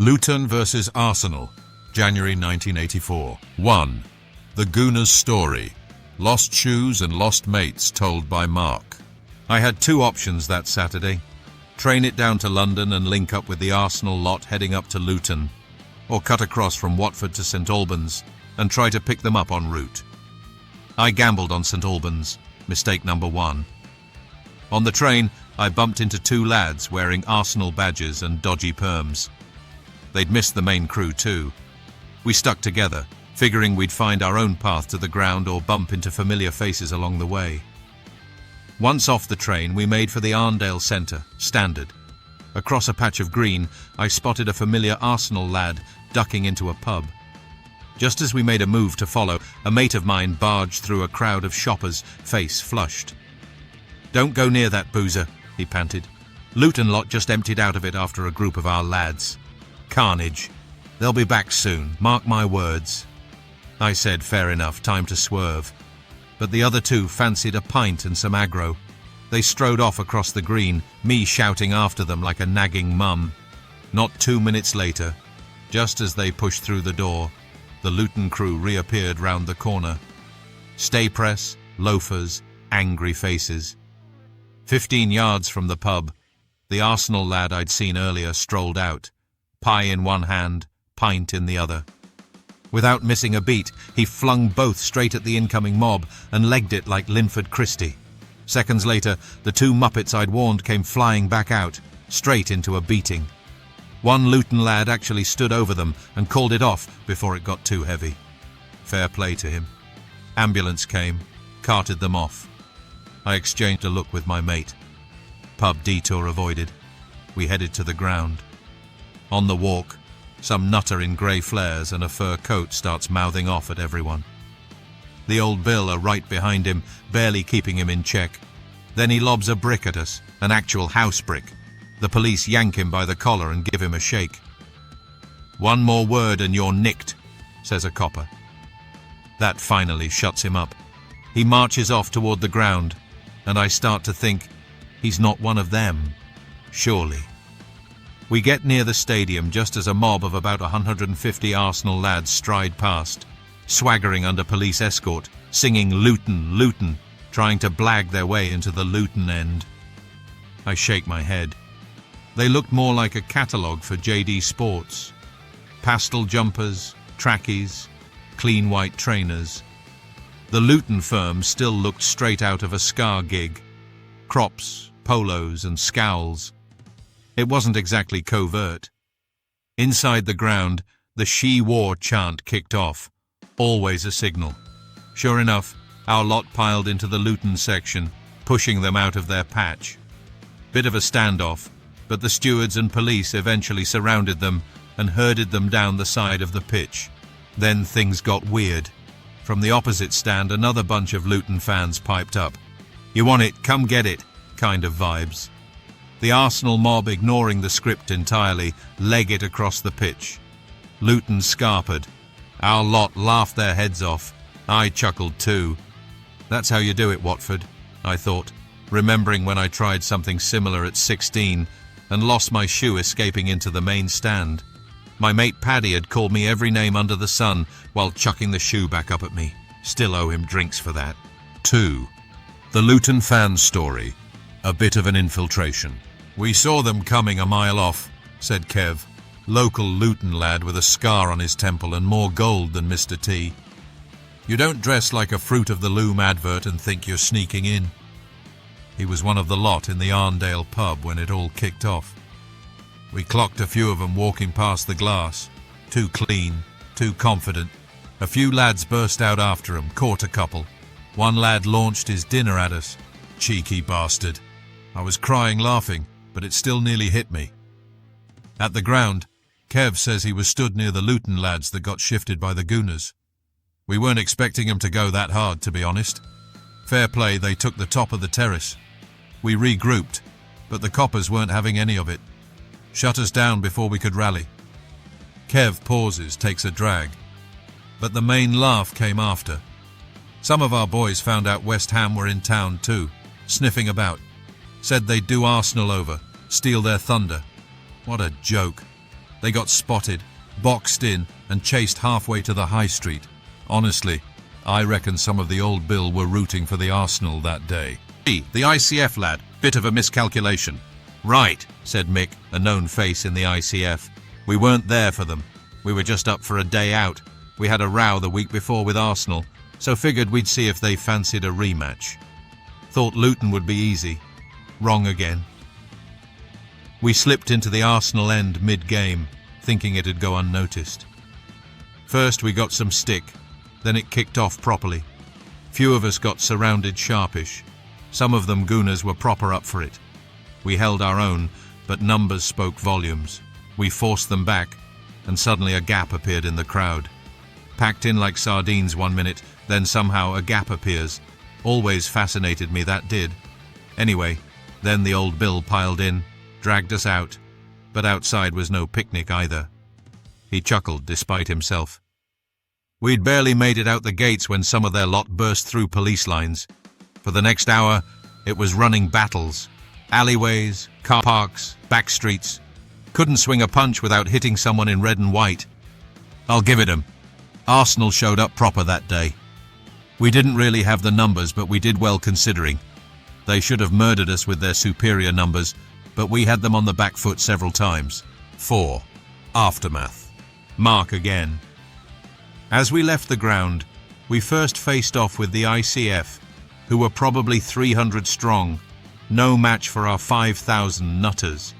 Luton versus Arsenal, January 1984. 1. The Gooners story. Lost shoes and lost mates told by Mark. I had two options that Saturday. Train it down to London and link up with the Arsenal lot heading up to Luton, or cut across from Watford to St Albans and try to pick them up en route. I gambled on St Albans, mistake number 1. On the train, I bumped into two lads wearing Arsenal badges and dodgy perms. They'd missed the main crew too. We stuck together, figuring we'd find our own path to the ground or bump into familiar faces along the way. Once off the train, we made for the Arndale Centre, standard. Across a patch of green, I spotted a familiar Arsenal lad ducking into a pub. Just as we made a move to follow, a mate of mine barged through a crowd of shoppers, face flushed. "Don't go near that boozer," he panted. "Luton lot just emptied out of it after a group of our lads. Carnage. They'll be back soon, mark my words." I said, fair enough, time to swerve. But the other two fancied a pint and some aggro. They strode off across the green, me shouting after them like a nagging mum. Not 2 minutes later, just as they pushed through the door, the Luton crew reappeared round the corner. Stay press, loafers, angry faces. 15 yards from the pub, the Arsenal lad I'd seen earlier strolled out, pie in one hand, pint in the other. Without missing a beat, he flung both straight at the incoming mob and legged it like Linford Christie. Seconds later, the two muppets I'd warned came flying back out, straight into a beating. One Luton lad actually stood over them and called it off before it got too heavy. Fair play to him. Ambulance came, carted them off. I exchanged a look with my mate. Pub detour avoided. We headed to the ground. On the walk, some nutter in grey flares and a fur coat starts mouthing off at everyone. The old Bill are right behind him, barely keeping him in check. Then he lobs a brick at us, an actual house brick. The police yank him by the collar and give him a shake. "One more word and you're nicked," says a copper. That finally shuts him up. He marches off toward the ground, and I start to think, he's not one of them, surely. We get near the stadium just as a mob of about 150 Arsenal lads stride past, swaggering under police escort, singing "Luton, Luton," trying to blag their way into the Luton end. I shake my head. They looked more like a catalogue for JD Sports. Pastel jumpers, trackies, clean white trainers. The Luton firm still looked straight out of a Scar gig. Crops, polos and scowls. It wasn't exactly covert. Inside the ground, the "She War" chant kicked off. Always a signal. Sure enough, our lot piled into the Luton section, pushing them out of their patch. Bit of a standoff, but the stewards and police eventually surrounded them and herded them down the side of the pitch. Then things got weird. From the opposite stand, another bunch of Luton fans piped up. "You want it, come get it," kind of vibes. The Arsenal mob, ignoring the script entirely, leg it across the pitch. Luton scarpered. Our lot laughed their heads off. I chuckled too. That's how you do it, Watford, I thought, remembering when I tried something similar at 16 and lost my shoe escaping into the main stand. My mate Paddy had called me every name under the sun while chucking the shoe back up at me. Still owe him drinks for that. 2. The Luton fan story. A bit of an infiltration. "We saw them coming a mile off," said Kev, local Luton lad with a scar on his temple and more gold than Mr. T. "You don't dress like a Fruit of the Loom advert and think you're sneaking in." He was one of the lot in the Arndale pub when it all kicked off. We clocked a few of them walking past the glass. Too clean, too confident. A few lads burst out after him, caught a couple. One lad launched his dinner at us. Cheeky bastard. I was crying laughing, but it still nearly hit me. At the ground, Kev says he was stood near the Luton lads that got shifted by the Gooners. We weren't expecting him to go that hard, to be honest. Fair play, they took the top of the terrace. We regrouped, but the coppers weren't having any of it. Shut us down before we could rally. Kev pauses, takes a drag. But the main laugh came after. Some of our boys found out West Ham were in town too, sniffing about. Said they'd do Arsenal over, steal their thunder. What a joke. They got spotted, boxed in, and chased halfway to the high street. Honestly, I reckon some of the old Bill were rooting for the Arsenal that day. The ICF lad, bit of a miscalculation. Right, said Mick, a known face in the ICF. We weren't there for them. We were just up for a day out. We had a row the week before with Arsenal, so figured we'd see if they fancied a rematch. Thought Luton would be easy. Wrong again. We slipped into the Arsenal end mid-game, thinking it'd go unnoticed. First we got some stick, then it kicked off properly. Few of us got surrounded sharpish. Some of them Gooners were proper up for it. We held our own, but numbers spoke volumes. We forced them back, and suddenly a gap appeared in the crowd. Packed in like sardines 1 minute, then somehow a gap appears. Always fascinated me, that did. Anyway, then the old Bill piled in, dragged us out, but outside was no picnic either. He chuckled despite himself. We'd barely made it out the gates when some of their lot burst through police lines. For the next hour, it was running battles. Alleyways, car parks, back streets. Couldn't swing a punch without hitting someone in red and white. I'll give it 'em. Arsenal showed up proper that day. We didn't really have the numbers, but we did well considering. They should have murdered us with their superior numbers, but we had them on the back foot several times. 4. Aftermath. Mark again. As we left the ground, we first faced off with the ICF, who were probably 300 strong, no match for our 5,000 nutters.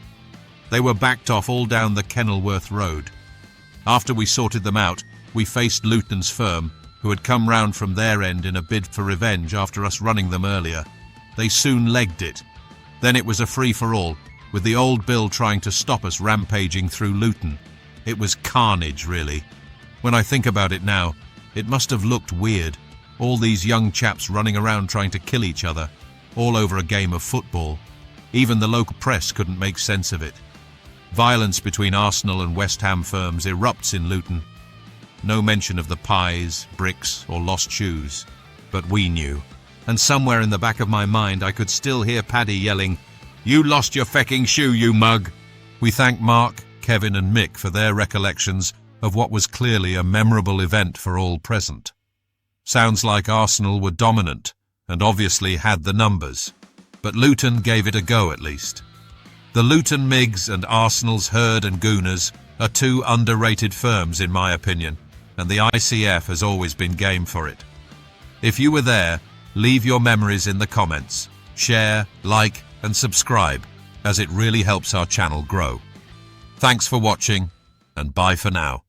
They were backed off all down the Kenilworth Road. After we sorted them out, we faced Luton's firm, who had come round from their end in a bid for revenge after us running them earlier. They soon legged it. Then it was a free-for-all, with the old Bill trying to stop us rampaging through Luton. It was carnage, really. When I think about it now, it must have looked weird. All these young chaps running around trying to kill each other, all over a game of football. Even the local press couldn't make sense of it. Violence between Arsenal and West Ham firms erupts in Luton. No mention of the pies, bricks, or lost shoes. But we knew. And somewhere in the back of my mind I could still hear Paddy yelling, "You lost your fecking shoe, you mug!" We thank Mark, Kevin and Mick for their recollections of what was clearly a memorable event for all present. Sounds like Arsenal were dominant, and obviously had the numbers. But Luton gave it a go at least. The Luton MIGs and Arsenal's Herd and Gooners are two underrated firms in my opinion, and the ICF has always been game for it. If you were there, leave your memories in the comments. Share, like, and subscribe, as it really helps our channel grow. Thanks for watching, and bye for now.